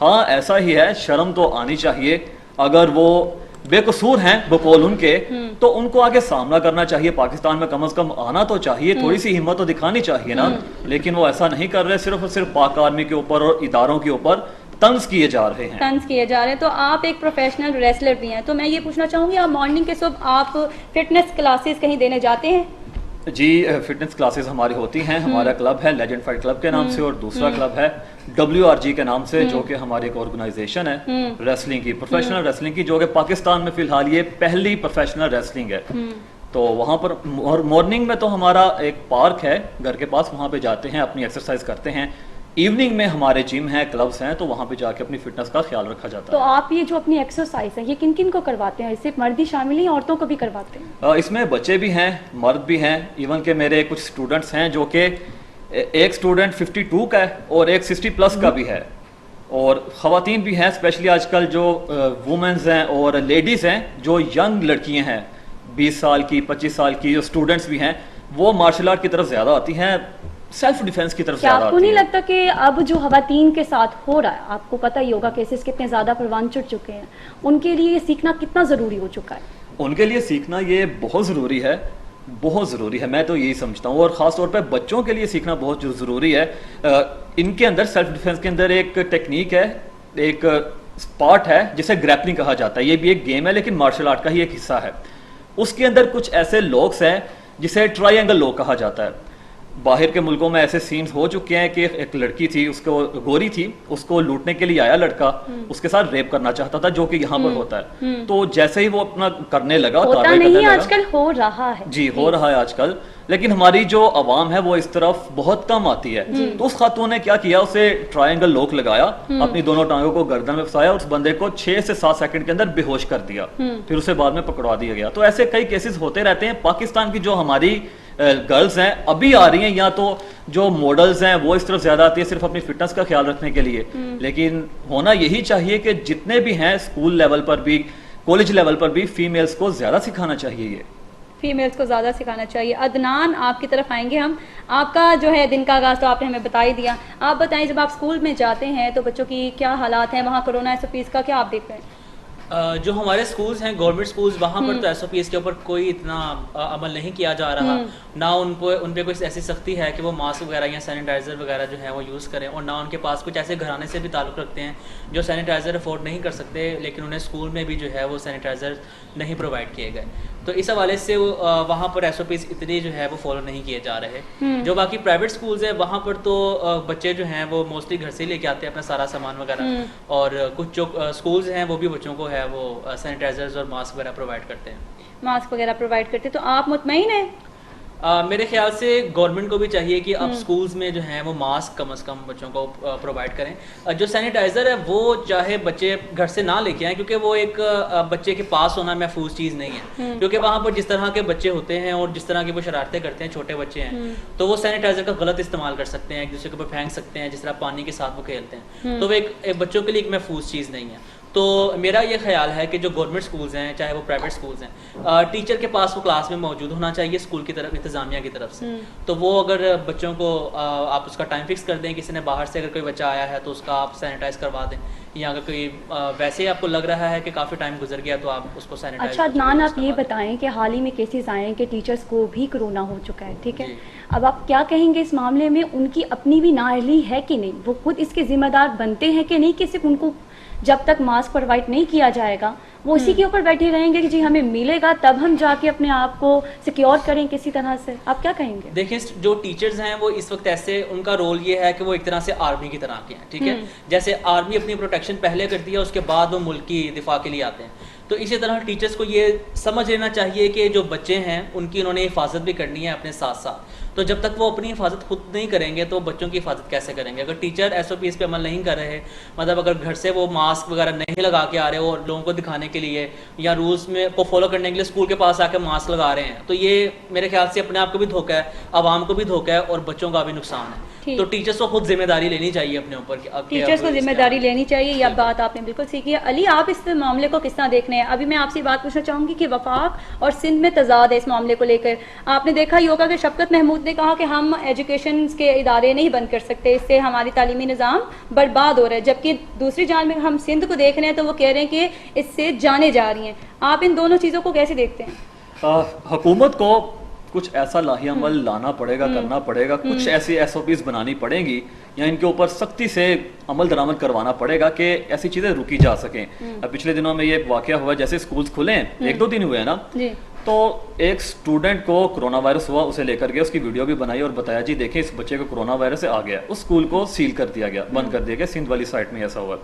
ہاں ایسا ہی ہے, شرم تو آنی چاہیے. اگر وہ بے قصور ہیں بقول ان کے, تو ان کو آگے سامنا کرنا چاہیے. پاکستان میں کم از کم آنا تو چاہیے, تھوڑی سی ہمت تو دکھانی چاہیے نا. لیکن وہ ایسا نہیں کر رہے, صرف اور صرف پاک آرمی کے اوپر اور اداروں کے اوپر طنز کیے جا رہے ہیں. تو آپ ایک پروفیشنل ریسلر بھی ہیں, تو میں یہ پوچھنا چاہوں گی آپ مارننگ کے صبح آپ فٹنس کلاسز کہیں دینے جاتے ہیں؟ جی, فٹنس کلاسز ہماری ہوتی ہیں. ہمارا کلب ہے لیجنڈ فائٹ کلب کے نام سے, اور دوسرا کلب ہے WRG کے نام سے, جو کہ ہماری ایک آرگنائزیشن ہے ریسلنگ کی, پروفیشنل ریسلنگ کی, جو کہ پاکستان میں فی الحال یہ پہلی پروفیشنل ریسلنگ ہے. تو وہاں پر مارننگ میں تو ہمارا ایک پارک ہے گھر کے پاس, وہاں پہ جاتے ہیں, اپنی ایکسرسائز کرتے ہیں. ایوننگ میں ہمارے جم ہیں, کلبس ہیں, تو وہاں پہ جا کے اپنی فٹنس کا خیال رکھا جاتا ہے. تو آپ یہ جو اپنی ایکسرسائز ہے یہ کن کن کو کرواتے ہیں؟ صرف مرد ہی شامل ہیں, عورتوں کو بھی کرواتے ہیں؟ اس میں بچے بھی ہیں, مرد بھی ہیں, ایون کہ میرے کچھ اسٹوڈنٹس ہیں جو کہ ایک اسٹوڈنٹ 52 کا ہے اور ایک 60+ کا بھی ہے, اور خواتین بھی ہیں, اسپیشلی آج کل جو وومنز ہیں اور لیڈیز ہیں, جو ینگ لڑکیاں ہیں 20 سال کی 25 سال کی, جو اسٹوڈنٹس بھی ہیں, وہ مارشل آرٹ کی طرف زیادہ آتی ہیں, سیلف ڈیفینس کی طرف زیادہ آتی ہیں. آپ کو نہیں لگتا کہ اب جو خواتین کے ساتھ ہو رہا ہے, آپ کو پتہ ہی ہوگا کیسز کتنے زیادہ پروان چڑھ چکے ہیں, ان کے لیے یہ سیکھنا کتنا ضروری ہو چکا ہے؟ ان کے لیے سیکھنا یہ بہت ضروری ہے, بہت ضروری ہے, میں تو یہی سمجھتا ہوں. اور خاص طور پہ بچوں کے لیے سیکھنا بہت ضروری ہے. ان کے اندر سیلف ڈیفینس کے اندر ایک ٹیکنیک ہے, ایک پارٹ ہے جسے گریپلنگ کہا جاتا ہے. یہ بھی ایک گیم ہے لیکن مارشل آرٹ کا ہی ایک حصہ ہے. اس کے اندر کچھ ایسے لوکس ہیں جسے ٹرائی اینگل لوک کہا جاتا ہے. باہر کے ملکوں میں ایسے سینز ہو چکے ہیں کہ ایک لڑکی تھی, اس کو گوری تھی, اس کو لوٹنے کے لیے آیا لڑکا, اس کے ساتھ ریپ کرنا چاہتا تھا, جو کہ یہاں پر ہوتا ہے. تو جیسے ہی وہ اپنا کرنے لگا, ہوتا نہیں, آج کل ہو رہا ہے. جی ہو رہا ہے آج کل, لیکن ہماری جو عوام ہے وہ اس طرف بہت کم آتی ہے. تو اس خاتون نے کیا کیا, اسے ٹرائی اینگل لوک لگایا, اپنی دونوں ٹانگوں کو گردن میں پھنسایا, اس بندے کو 6 سے 7 سیکنڈ کے اندر بے ہوش کر دیا, پھر اسے بعد میں پکڑوا دیا گیا. تو ایسے کئی کیسز ہوتے رہتے ہیں. پاکستان کی جو ہماری گرلز ہیں ابھی آ رہی ہیں, یا تو جو ماڈلز ہیں وہ اس طرف زیادہ آتی ہے صرف اپنی فٹنس کا خیال رکھنے کے لیے, لیکن ہونا یہی چاہیے کہ جتنے بھی ہیں اسکول لیول پر بھی, کالج لیول پر بھی, فیمیلز کو زیادہ سکھانا چاہیے. یہ فیمیلز کو زیادہ سکھانا چاہیے. عدنان, آپ کی طرف آئیں گے ہم. آپ کا جو ہے دن کا آغاز تو آپ نے ہمیں بتا ہی دیا. آپ بتائیں, جب آپ اسکول میں جاتے ہیں تو بچوں کی کیا حالات ہیں وہاں, کرونا SOPs کا کیا آپ دیکھ رہے ہیں؟ جو ہمارے سکولز ہیں گورنمنٹ سکولز, وہاں پر تو SOPs کے اوپر کوئی اتنا عمل نہیں کیا جا رہا, نہ ان پہ کوئی ایسی سختی ہے کہ وہ ماسک وغیرہ یا سینیٹائزر وغیرہ جو ہے وہ یوز کریں, اور نہ ان کے پاس کچھ ایسے گھرانے سے بھی تعلق رکھتے ہیں جو سینیٹائزر افورڈ نہیں کر سکتے, لیکن انہیں اسکول میں بھی جو ہے وہ سینیٹائزر نہیں پرووائڈ کیے گئے. تو اس حوالے سے وہاں پر SOPs اتنے جو ہے وہ فالو نہیں کیے جا رہے. جو باقی پرائیویٹ سکولز ہیں وہاں پر تو بچے جو ہیں وہ موسٹلی گھر سے لے کے آتے ہیں اپنا سارا سامان وغیرہ, اور کچھ جو سکولز ہیں وہ بھی بچوں کو ہے وہ سینیٹائزرز اور ماسک وغیرہ پرووائڈ کرتے ہیں. ماسک وغیرہ پرووائڈ کرتے ہیں, تو آپ مطمئن ہیں؟ میرے خیال سے گورنمنٹ کو بھی چاہیے کہ اب سکولز میں جو ہیں وہ ماسک کم از کم بچوں کو پرووائڈ کریں. جو سینیٹائزر ہے وہ چاہے بچے گھر سے نہ لے کے آئیں, کیونکہ وہ ایک بچے کے پاس ہونا محفوظ چیز نہیں ہے, کیونکہ وہاں پر جس طرح کے بچے ہوتے ہیں اور جس طرح کی وہ شرارتیں کرتے ہیں, چھوٹے بچے ہیں, تو وہ سینیٹائزر کا غلط استعمال کر سکتے ہیں, ایک دوسرے کے اوپر پھینک سکتے ہیں, جس طرح پانی کے ساتھ وہ کھیلتے ہیں, تو وہ ایک بچوں کے لیے ایک محفوظ چیز نہیں ہے. تو میرا یہ خیال ہے کہ جو گورنمنٹ سکولز ہیں چاہے وہ پرائیویٹ سکولز ہیں, ٹیچر کے پاس وہ کلاس میں موجود ہونا چاہیے اسکول کی طرف, انتظامیہ کی طرف سے. تو وہ اگر بچوں کو آپ اس کا ٹائم فکس کر دیں, کسی نے باہر سے اگر کوئی بچہ آیا ہے تو اس کا آپ سینیٹائز کروا دیں, یا اگر کوئی ویسے ہی آپ کو لگ رہا ہے کہ کافی ٹائم گزر گیا تو آپ اس کو سینیٹائز. اچھا عدنان, آپ یہ بتائیں کہ حال ہی میں کیسز آئے ہیں کہ ٹیچرس کو بھی کرونا ہو چکا ہے, ٹھیک ہے, اب آپ کیا کہیں گے اس معاملے میں؟ ان کی اپنی بھی نااہلی ہے کہ نہیں, وہ خود اس کے ذمہ دار بنتے ہیں کہ نہیں, کہ صرف ان کو جب تک ماسک پرووائڈ نہیں کیا جائے گا وہ اسی کے اوپر بیٹھے رہیں گے کہ جی ہمیں ملے گا تب ہم جا کے اپنے آپ کو سیکیور کریں کسی طرح سے؟ آپ کیا کہیں گے؟ دیکھیں, جو ٹیچرز ہیں وہ اس وقت ایسے, ان کا رول یہ ہے کہ وہ ایک طرح سے آرمی کی طرح کے ہیں, ٹھیک ہے, جیسے آرمی اپنی پروٹیکشن پہلے کرتی ہے اس کے بعد وہ ملک کی دفاع کے لیے آتے ہیں, تو اسی طرح ٹیچرز کو یہ سمجھ لینا چاہیے کہ جو بچے ہیں ان کی انہوں نے حفاظت بھی کرنی ہے اپنے ساتھ ساتھ. تو جب تک وہ اپنی حفاظت خود نہیں کریں گے تو بچوں کی حفاظت کیسے کریں گے؟ اگر ٹیچر SOPs پہ عمل نہیں کر رہے, مطلب اگر گھر سے وہ ماسک وغیرہ نہیں لگا کے آ رہے اور لوگوں کو دکھانے کے لیے یا رولس میں کو فالو کرنے کے لیے اسکول کے پاس آ کے ماسک لگا رہے ہیں, تو یہ میرے خیال سے اپنے آپ کو بھی دھوکہ ہے, عوام کو بھی دھوکہ ہے, اور بچوں کا بھی نقصان ہے. تو ٹیچرز کو خود ذمہ داری لینی چاہیے اپنے اوپر کہ ٹیچرز کو ذمہ داری لینی چاہیے. یہ بات آپ نے بالکل سیکھی ہے. علی, آپ اس معاملے کو کس طرح دیکھنے ہیں؟ ابھی میں آپ سے بات پوچھنا چاہوں گی کہ وفاق اور سندھ میں تضاد ہے اس معاملے کو لے کر. آپ نے دیکھا یوگا کے شفقت محمود نے کہا کہ ہم ایجوکیشن کے ادارے نہیں بند کر سکتے, اس سے ہماری تعلیمی نظام برباد ہو رہا ہے, جبکہ دوسری جانب میں ہم سندھ کو دیکھ رہے ہیں تو وہ کہہ رہے ہیں کہ اس سے جانے جا رہی ہیں. آپ ان دونوں چیزوں کو کیسے دیکھتے ہیں؟ حکومت کو کچھ ایسا لاہی عمل لانا پڑے گا, کرنا پڑے گا, کچھ ایسی ایس او پیز بنانی پڑیں گی یا ان کے اوپر سختی سے عمل درآمد کروانا پڑے گا کہ ایسی چیزیں رکی جا سکیں. پچھلے دنوں میں یہ واقعہ ہوا, جیسے اسکولز کھلے ہیں 1-2 دن ہوئے ہیں نا, تو ایک اسٹوڈنٹ کو کرونا وائرس ہوا, اسے لے کر گیا, اس کی ویڈیو بھی بنائی اور بتایا جی دیکھیں اس بچے کو کرونا وائرس آ گیا. اس اسکول کو سیل کر دیا گیا, بند کر دیا گیا. سندھ والی سائٹ میں ایسا ہوا.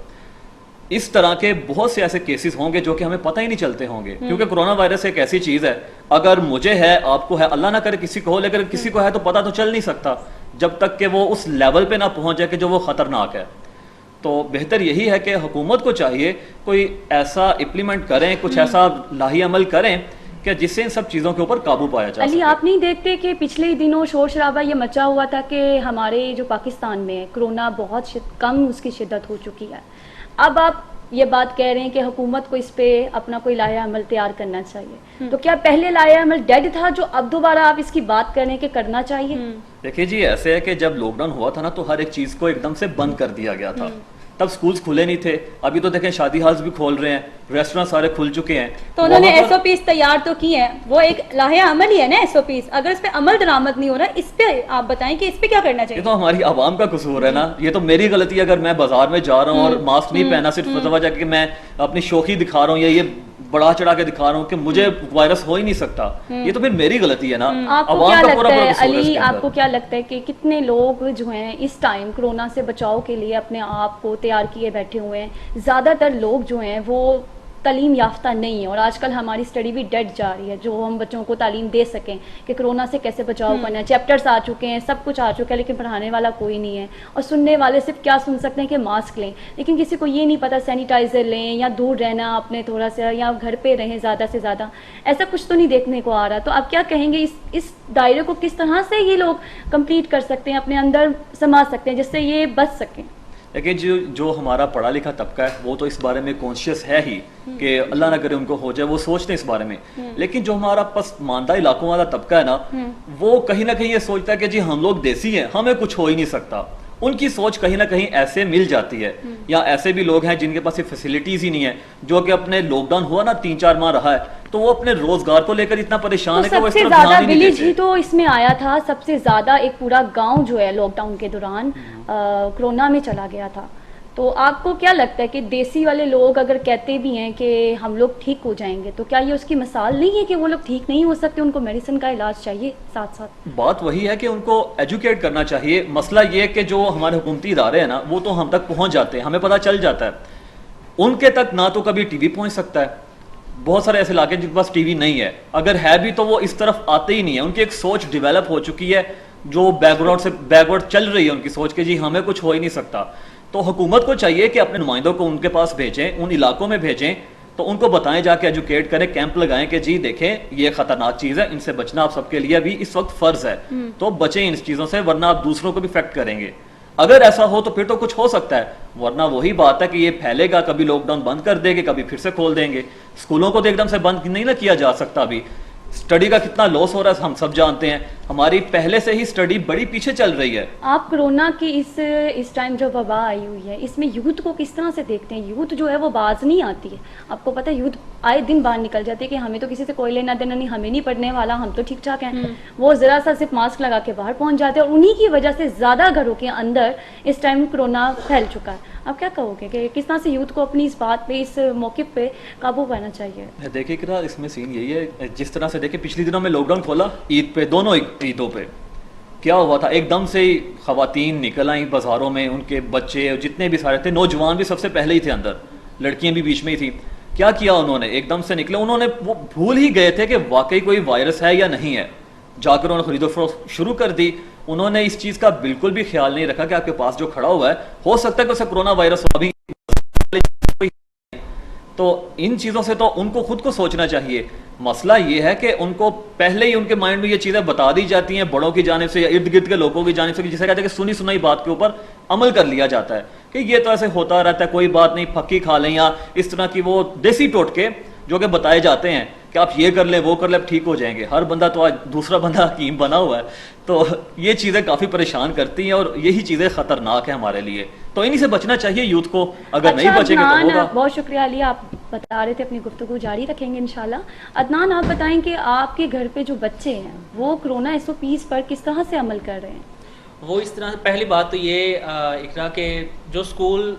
اس طرح کے بہت سے ایسے کیسز ہوں گے جو کہ ہمیں پتہ ہی نہیں چلتے ہوں گے, کیونکہ کرونا وائرس ایک ایسی چیز ہے, اگر مجھے ہے, آپ کو ہے, اللہ نہ کرے کسی کو ہو, لیکن کسی کو ہے تو پتہ تو چل نہیں سکتا جب تک کہ وہ اس لیول پہ نہ پہنچ جائے کہ جو وہ خطرناک ہے. تو بہتر یہی ہے کہ حکومت کو چاہیے کوئی ایسا امپلیمنٹ کریں, کچھ ایسا لاہی عمل کریں کہ جس سے ان سب چیزوں کے اوپر قابو پایا جا سکے. علی, آپ نہیں دیکھتے کہ پچھلے دنوں شور شرابہ یہ مچا ہوا تھا کہ ہمارے جو پاکستان میں کرونا بہت کم اس کی شدت ہو چکی ہے. اب آپ یہ بات کہہ رہے ہیں کہ حکومت کو اس پہ اپنا کوئی لایا عمل تیار کرنا چاہیے, تو کیا پہلے لایا عمل ڈیڈ تھا جو اب دوبارہ آپ اس کی بات کر رہے ہیں کہ کرنا چاہیے؟ دیکھیے جی, ایسے ہے کہ جب لاک ڈاؤن ہوا تھا نا تو ہر ایک چیز کو ایک دم سے بند کر دیا گیا تھا. تب سکولز کھلے نہیں تھے. ابھی تو دیکھیں شادی ہالز بھی کھول رہے ہیں, ریسٹورینٹ سارے کھل چکے ہیں. تو انہوں نے ایس او پیز تیار تو کی ہیں, وہ ایک لاہے عمل ہی ہے نا ایس او پیز. اگر اس پہ عمل درآمد نہیں ہو رہا, اس پہ آپ بتائیں کہ اس پہ کیا کرنا چاہیے. یہ تو ہماری عوام کا قصور ہے نا, یہ تو میری غلطی ہے اگر میں بازار میں جا رہا ہوں اور ماسک نہیں پہنا, صرف وجہ کہ میں اپنی شوخی دکھا رہا ہوں یا یہ بڑا چڑھا کے دکھا رہا ہوں کہ مجھے وائرس ہو ہی نہیں سکتا, یہ تو پھر میری غلطی ہے نا. آپ کو کیا لگتا ہے علی, آپ کو کیا لگتا ہے کہ کتنے لوگ جو ہیں اس ٹائم کرونا سے بچاؤ کے لیے اپنے آپ کو تیار کیے بیٹھے ہوئے ہیں؟ زیادہ تر لوگ جو ہیں وہ تعلیم یافتہ نہیں ہیں, اور آج کل ہماری اسٹڈی بھی ڈیڈ جا رہی ہے جو ہم بچوں کو تعلیم دے سکیں کہ کرونا سے کیسے بچاؤ کرنا ہے. چیپٹرز آ چکے ہیں, سب کچھ آ چکا ہے, لیکن پڑھانے والا کوئی نہیں ہے, اور سننے والے صرف کیا سن سکتے ہیں کہ ماسک لیں, لیکن کسی کو یہ نہیں پتہ سینیٹائزر لیں یا دور رہنا اپنے تھوڑا سا, یا گھر پہ رہیں زیادہ سے زیادہ. ایسا کچھ تو نہیں دیکھنے کو آ رہا. تو آپ کیا کہیں گے اس دائرے کو کس طرح سے یہ لوگ کمپلیٹ کر سکتے ہیں, اپنے اندر سما سکتے ہیں جس سے یہ بچ سکیں؟ لیکن جو ہمارا پڑھا لکھا طبقہ ہے وہ تو اس بارے میں کانشیس ہے ہی کہ اللہ نہ کرے ان کو ہو جائے, وہ سوچتے ہیں اس بارے میں. لیکن جو ہمارا پسماندہ علاقوں والا طبقہ ہے نا, وہ کہیں نہ کہیں یہ سوچتا ہے کہ جی ہم لوگ دیسی ہیں, ہمیں کچھ ہو ہی نہیں سکتا. ان کی سوچ کہیں نہ کہیں ایسے مل جاتی ہے. یا ایسے بھی لوگ ہیں جن کے پاس یہ فیسلٹیز ہی نہیں ہے, جو کہ اپنے لاک ڈاؤن ہوا نا 3-4 ماہ رہا ہے, تو وہ اپنے روزگار کو لے کر اتنا پریشان ہے کہ وہ اس طرف دھیان ہی نہیں دیتے. ہی تو اس میں آیا تھا سب سے زیادہ, ایک پورا گاؤں جو ہے لاک ڈاؤن کے دوران کرونا میں چلا گیا تھا. تو آپ کو کیا لگتا ہے کہ دیسی والے لوگ اگر کہتے بھی ہیں کہ ہم لوگ ٹھیک ہو جائیں گے, تو کیا یہ اس کی مثال نہیں ہے کہ وہ لوگ ٹھیک نہیں ہو سکتے, ان کو میڈیسن کا علاج چاہیے ساتھ ساتھ؟ بات وہی ہے کہ ان کو ایجوکیٹ کرنا چاہیے. مسئلہ یہ کہ جو ہمارے حکومتی ادارے ہیں نا, وہ تو ہم تک پہنچ جاتے ہیں, ہمیں پتہ چل جاتا ہے. ان کے تک نہ تو کبھی ٹی وی پہنچ سکتا ہے. بہت سارے ایسے علاقے جن کے پاس ٹی وی نہیں ہے, اگر ہے بھی تو وہ اس طرف آتے ہی نہیں ہے. ان کی ایک سوچ ڈیولپ ہو چکی ہے جو بیکورڈ چل رہی ہے ان کی سوچ کہ جی ہمیں کچھ ہو ہی نہیں سکتا. تو حکومت کو چاہیے کہ اپنے نمائندوں کو ان کے پاس بھیجیں, ان علاقوں میں بھیجیں, تو ان کو بتائیں, جا کے ایجوکیٹ کریں, کیمپ لگائیں کہ جی دیکھیں یہ خطرناک چیز ہے, ان سے بچنا آپ سب کے لیے بھی اس وقت فرض ہے, تو بچیں ان چیزوں سے, ورنہ آپ دوسروں کو بھی افیکٹ کریں گے. اگر ایسا ہو تو پھر تو کچھ ہو سکتا ہے, ورنہ وہی بات ہے کہ یہ پھیلے گا, کبھی لاک ڈاؤن بند کر دیں گے, کبھی پھر سے کھول دیں گے. اسکولوں کو تو ایک دم سے بند نہیں نہ کیا جا سکتا. ابھی اسٹڈی کا کتنا لاس ہو رہا ہے ہم سب جانتے ہیں, ہماری پہلے سے ہی اسٹڈی بڑی پیچھے چل رہی ہے. آپ کرونا کی اس ٹائم جو وبا آئی ہوئی ہے, اس میں یوتھ کو کس طرح سے دیکھتے ہیں؟ یوتھ جو ہے وہ باز نہیں آتی ہے. آپ کو پتہ ہے یوتھ آئے دن باہر نکل جاتے ہیں کہ ہمیں تو کسی سے کوئی لینا دینا نہیں, ہمیں نہیں پڑھنے والا, ہم تو ٹھیک ٹھاک ہیں. وہ ذرا سا صرف ماسک لگا کے باہر پہنچ جاتے ہیں, اور انہی کی وجہ سے زیادہ گھروں کے اندر اس ٹائم کرونا پھیل چکا ہے. آپ کیا کہو گے کہ کس طرح سے یوتھ کو اپنی اس بات پہ, اس موقف پہ قابو پانا چاہیے؟ دیکھیے کہ اس میں سین یہی ہے, جس طرح سے دیکھیں پچھلی دنوں میں لاک ڈاؤن کھولا عید پہ, دونوں عیدوں پہ کیا ہوا تھا, ایک دم سے ہی خواتین نکل آئیں بازاروں میں, ان کے بچے جتنے بھی سارے تھے, نوجوان بھی سب سے پہلے ہی تھے اندر, لڑکیاں بھی بیچ میں ہی تھیں. کیا کیا انہوں نے, ایک دم سے نکلے, انہوں نے وہ بھول ہی گئے تھے کہ واقعی کوئی وائرس ہے یا نہیں ہے. جا کر انہوں نے خرید و فروخت شروع کر دی. انہوں نے اس چیز کا بالکل بھی خیال نہیں رکھا کہ آپ کے پاس جو کھڑا ہوا ہے ہو سکتا ہے کہ اسے کرونا وائرس ہو. ابھی تو ان چیزوں سے تو ان کو خود کو سوچنا چاہیے. مسئلہ یہ ہے کہ ان کو پہلے ہی ان کے مائنڈ میں یہ چیزیں بتا دی جاتی ہیں بڑوں کی جانب سے یا ارد گرد کے لوگوں کی جانب سے, جسے کہتے ہیں کہ سنی سنائی بات کے اوپر عمل کر لیا جاتا ہے کہ یہ تو ایسے ہوتا رہتا ہے, کوئی بات نہیں, پھکی کھا لیں, یا اس طرح کی وہ دیسی ٹوٹکے جو کہ بتائے جاتے ہیں کہ آپ یہ کر لیں وہ کر لیں ٹھیک ہو جائیں گے. ہر بندہ تو آج دوسرا بندہ حکیم بنا ہوا ہے, تو یہ چیزیں کافی پریشان کرتی ہیں اور یہی چیزیں خطرناک ہیں ہمارے لیے. تو انہی سے بچنا چاہیے یوتھ کو, اگر نہیں بچے گے تو ہوگا. بہت شکریہ علی, آپ بتا رہے تھے, اپنی گفتگو جاری رکھیں گے انشاءاللہ. عدنان, آپ بتائیں کہ آپ کے گھر پہ جو بچے ہیں وہ کرونا SOPs پر کس طرح سے عمل کر رہے ہیں؟ وہ اس طرح, پہلی بات تو یہ اقرا کہ جو اسکول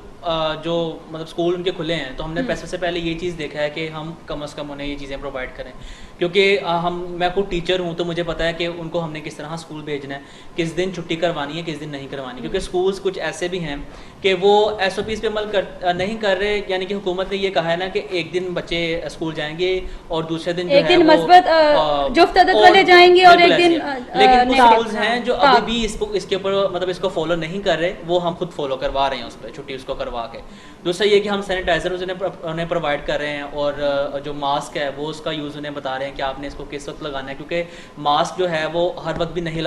جو مطلب اسکول ان کے کھلے ہیں تو ہم نے سب سے پہلے یہ چیز دیکھا ہے کہ ہم کم از کم انہیں یہ چیزیں پرووائڈ کریں, کیونکہ میں خود ٹیچر ہوں تو مجھے پتا ہے کہ ان کو ہم نے کس طرح اسکول بھیجنا ہے, کس دن چھٹی کروانی ہے کس دن نہیں کروانی, کیونکہ اسکولس کچھ ایسے بھی ہیں کہ وہ SOPs پہ عمل نہیں کر رہے. یعنی کہ حکومت نے یہ کہا ہے نا کہ ایک دن بچے اسکول جائیں گے اور دوسرے دن ایک دن مثبت جفت عدد والے جائیں گے اور ایک دن, لیکن کچھ اسکولز ہیں جو ابھی بھی اس کے اوپر مطلب اس کو فالو نہیں کر رہے, وہ ہم خود فالو کروا رہے ہیں اس پہ چھٹی اس کو کروا کے. دوسرا یہ کہ ہم سینیٹائزر انہیں پرووائڈ کر رہے ہیں اور جو ماسک ہے وہ اس کا یوز انہیں بتا رہے ہیں کہ آپ نے اس کو کس وقت لگانا ہے, کیونکہ ماسک جو ہے وہ ہر وقت بھی نہیں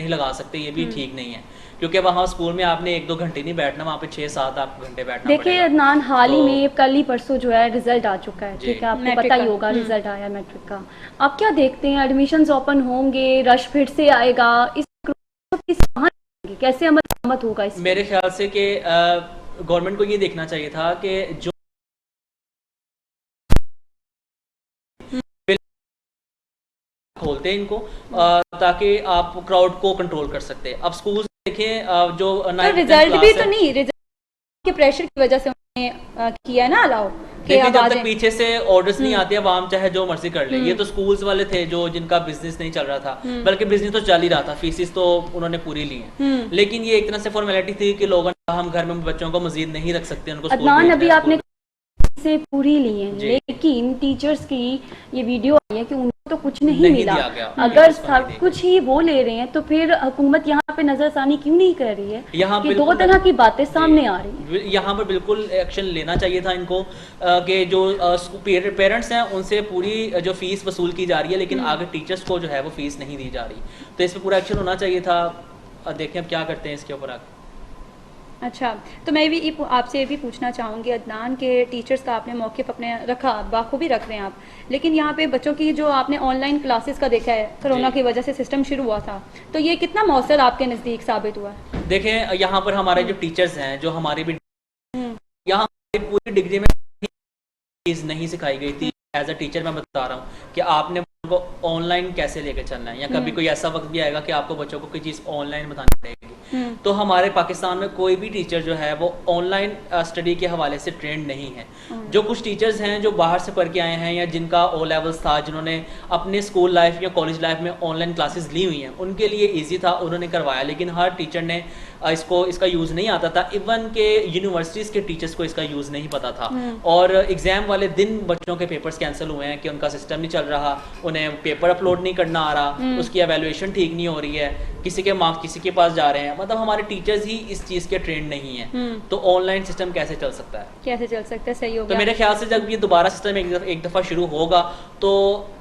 لگا سکتے, یہ بھی ٹھیک نہیں ہے, کیونکہ وہاں اسکول میں آپ نے 1-2 گھنٹے نہیں بیٹھنا, وہاں پہ 6-7 آپ گھنٹے بیٹھنا. دیکھیے عدنان, حال ہی میں کل ہی پرسوں جو ہے رزلٹ آ چکا ہے, ٹھیک ہے, آپ کو پتہ ہی ہوگا رزلٹ آیا میٹرک کا. آپ کیا دیکھتے ہیں, ایڈمیشنز اوپن ہوں گے, رش پھر سے آئے گا, کیسے عمل ہوگا اس؟ میرے خیال سے کہ گورنمنٹ کو یہ دیکھنا چاہیے تھا کہ جو کھولتے ہیں ان کو تاکہ آپ کراؤڈ کو کنٹرول کر سکتے. اب اسکول دیکھیں جو رزلٹ بھی تو نہیں, رزلٹ کے پریشر کی وجہ سے انہوں نے کیا ہے نا الاؤ, جب تک پیچھے سے آرڈرز نہیں آتے عوام چاہے جو مرضی کر لے. یہ تو اسکولز والے تھے جو جن کا بزنس نہیں چل رہا تھا, بلکہ بزنس تو چل ہی رہا تھا, فیسز تو انہوں نے پوری لی ہیں, لیکن یہ ایک طرح سے فارمیلٹی تھی کہ لوگوں نے ہم گھر میں بچوں کو مزید نہیں رکھ سکتے, ان کو عدنان ابھی آپ نے سے پوری لی ہیں, لیکن ٹیچرز کی یہ ویڈیو آئی ہے کہ ان کو تو کچھ نہیں ملا. اگر سب کچھ ہی وہ لے رہے ہیں تو پھر حکومت یہاں پہ نظر ثانی کیوں نہیں کر رہی ہے کہ 2 طرح کی باتیں سامنے آ رہی ہیں؟ یہاں پر بالکل ایکشن لینا چاہیے تھا ان کو کہ جو پیرنٹس ہیں ان سے پوری جو فیس وصول کی جا رہی ہے, لیکن آگے ٹیچرز کو جو ہے وہ فیس نہیں دی جا رہی, تو اس پہ پورا ایکشن ہونا چاہیے تھا. دیکھیں اب کیا کرتے ہیں اس کے اوپر آگے. اچھا, تو میں بھی آپ سے یہ بھی پوچھنا چاہوں گی عدنان کہ ٹیچرز کا آپ نے موقف اپنے رکھا, بخوبی رکھ رہے ہیں آپ, لیکن یہاں پہ بچوں کی جو آپ نے آن لائن کلاسز کا دیکھا ہے, کرونا کی وجہ سے سسٹم شروع ہوا تھا, تو یہ کتنا مؤثر آپ کے نزدیک ثابت ہوا ہے؟ دیکھیں یہاں پر ہمارے جو ٹیچرز ہیں, جو ہماری بھی یہاں پوری ڈگری میں چیز نہیں سکھائی گئی تھی. ایز اے ٹیچر میں بتا رہا ہوں کہ آپ نے کو آن لائن کیسے لے کے چلنا ہے, یا کبھی کوئی ایسا وقت بھی آئے گا کہ آپ کو بچوں کو کوئی چیز آن لائن بتانی پڑے گی. تو ہمارے پاکستان میں کوئی بھی ٹیچر جو ہے وہ آن لائن اسٹڈی کے حوالے سے ٹرینڈ نہیں ہے. جو کچھ ٹیچرز ہیں جو باہر سے پڑھ کے آئے ہیں یا جن کا او لیولس تھا, جنہوں نے اپنے اسکول لائف یا کالج لائف میں آن لائن کلاسز لی ہوئی ہیں, ان کے لیے ایزی تھا, انہوں نے کروایا, لیکن ہر ٹیچر نے اس کا یوز نہیں آتا تھا. ایون کہ یونیورسٹیز کے ٹیچرز کو اس کا یوز نہیں پتا تھا, اور ایگزام والے دن بچوں کے پیپرز کینسل ہوئے ہیں کہ ان کا سسٹم نہیں چل رہا, انہیں پیپر اپلوڈ نہیں کرنا آ رہا, اس کی ایویلویشن ٹھیک نہیں ہو رہی ہے, کسی کے مارکس کسی کے پاس جا رہے ہیں. مطلب ہمارے ٹیچرز ہی اس چیز کے ٹرینڈ نہیں ہیں, تو آن لائن سسٹم کیسے چل سکتا ہے, کیسے چل سکتا ہے؟ صحیح ہو گیا. تو میرے خیال سے جب یہ دوبارہ سسٹم ایک دفعہ شروع ہوگا تو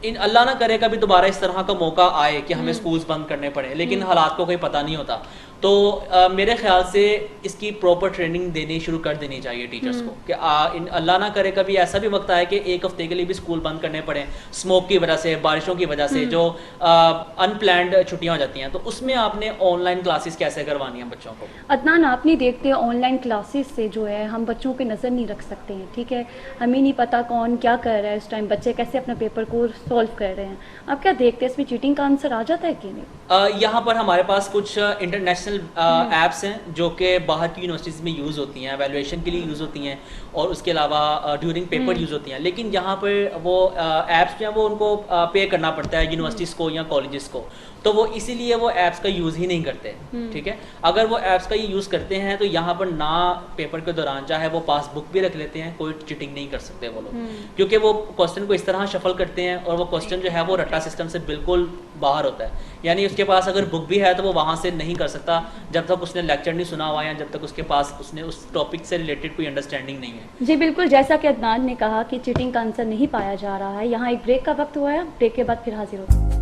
اللہ نہ کرے کبھی دوبارہ اس طرح کا موقع آئے کہ ہمیں اسکولز بند کرنے پڑے, لیکن حالات کو کوئی پتہ نہیں ہوتا. تو میرے خیال سے اس کی پراپر ٹریننگ دینی شروع کر دینی چاہیے ٹیچرز کو, کہ اللہ نہ کرے کبھی ایسا بھی وقت آئے کہ ایک ہفتے کے لیے بھی اسکول بند کرنے پڑے, اسموک کی وجہ سے, بارشوں کی وجہ سے, جو ان پلانڈ چھٹیاں ہو جاتی ہیں, تو اس میں آپ نے آن لائن کلاسز کیسے کروانی ہیں بچوں کو؟ عدنان, آپ نہیں دیکھتے آن لائن کلاسز سے جو ہے ہم بچوں پہ نظر نہیں رکھ سکتے ہیں, ٹھیک ہے, ہمیں نہیں پتا کون کیا کر رہا ہے اس ٹائم, بچے کیسے اپنا پیپر کو سولو کر رہے ہیں. آپ کیا دیکھتے ہیں, اس میں چیٹنگ کا آنسر آ جاتا ہے کہ نہیں؟ یہاں پر ہمارے پاس کچھ انٹرنیشنل ایپس ہیں جو کہ باہر کی یونیورسٹیز میں یوز ہوتی ہیں, ایویلویشن کے لیے یوز ہوتی ہیں, اور اس کے علاوہ ڈیورنگ پیپر یوز ہوتی ہیں, لیکن یہاں پر وہ ایپس جو ہیں وہ ان کو پے کرنا پڑتا ہے یونیورسٹیز کو یا کالجز کو, تو وہ اسی لیے وہ ایپس کا یوز ہی نہیں کرتے. ٹھیک ہے, اگر وہ ایپس کا یوز کرتے ہیں تو یہاں پر نہ پیپر کے دوران چاہے وہ پاس بک بھی رکھ لیتے ہیں, کوئی چیٹنگ نہیں کر سکتے وہ لوگ, کیونکہ وہ کوسچن کو اس طرح شفل کرتے ہیں, اور وہ کوسچن جو ہے وہ رٹا سسٹم سے بالکل باہر ہوتا ہے. یعنی اس کے پاس اگر بک بھی ہے تو وہ وہاں سے نہیں کر سکتا, گا جب تک اس نے لیکچر نہیں سنا ہوا یا جب تک اس کے پاس اس نے اس ٹاپک سے ریلیٹڈ کوئی انڈرسٹینڈنگ نہیں ہے. جی بالکل، جیسا کہ عدنان نے کہا کہ چیٹنگ کا آنسر نہیں پایا جا رہا ہے. یہاں ایک بریک کا وقت ہوا ہے، بریک کے بعد پھر حاضر ہوتے ہیں.